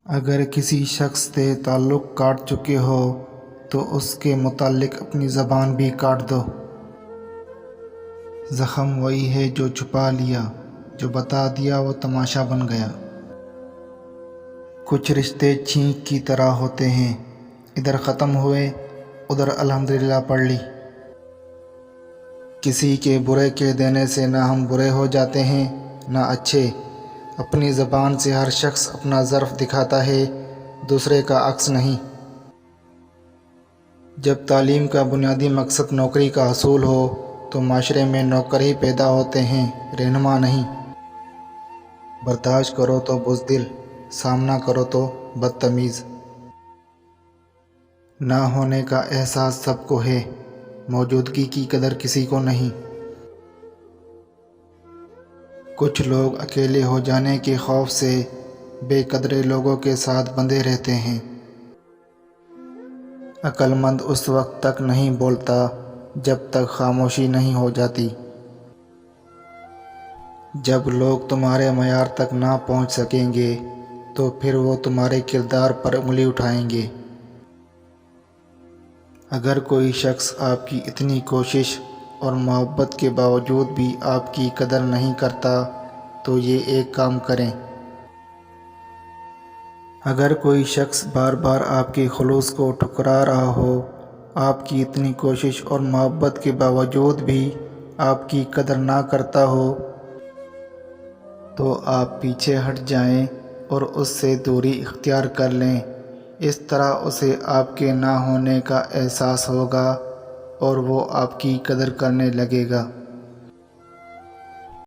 اگر کسی شخص سے تعلق کاٹ چکے ہو تو اس کے متعلق اپنی زبان بھی کاٹ دو۔ زخم وہی ہے جو چھپا لیا، جو بتا دیا وہ تماشا بن گیا۔ کچھ رشتے چھینک کی طرح ہوتے ہیں، ادھر ختم ہوئے ادھر الحمدللہ پڑھ لی۔ کسی کے برے کہہ دینے سے نہ ہم برے ہو جاتے ہیں نہ اچھے۔ اپنی زبان سے ہر شخص اپنا ظرف دکھاتا ہے، دوسرے کا عکس نہیں۔ جب تعلیم کا بنیادی مقصد نوکری کا حصول ہو تو معاشرے میں نوکر ہی پیدا ہوتے ہیں، رہنما نہیں۔ برداشت کرو تو بزدل، سامنا کرو تو بدتمیز۔ نہ ہونے کا احساس سب کو ہے، موجودگی کی قدر کسی کو نہیں۔ کچھ لوگ اکیلے ہو جانے کے خوف سے بے قدرے لوگوں کے ساتھ بندھے رہتے ہیں۔ عقل مند اس وقت تک نہیں بولتا جب تک خاموشی نہیں ہو جاتی۔ جب لوگ تمہارے معیار تک نہ پہنچ سکیں گے تو پھر وہ تمہارے کردار پر انگلی اٹھائیں گے۔ اگر کوئی شخص آپ کی اتنی کوشش اور محبت کے باوجود بھی آپ کی قدر نہیں کرتا تو یہ ایک کام کریں۔ اگر کوئی شخص بار بار آپ کے خلوص کو ٹھکرا رہا ہو، آپ کی اتنی کوشش اور محبت کے باوجود بھی آپ کی قدر نہ کرتا ہو تو آپ پیچھے ہٹ جائیں اور اس سے دوری اختیار کر لیں۔ اس طرح اسے آپ کے نہ ہونے کا احساس ہوگا اور وہ آپ کی قدر کرنے لگے گا۔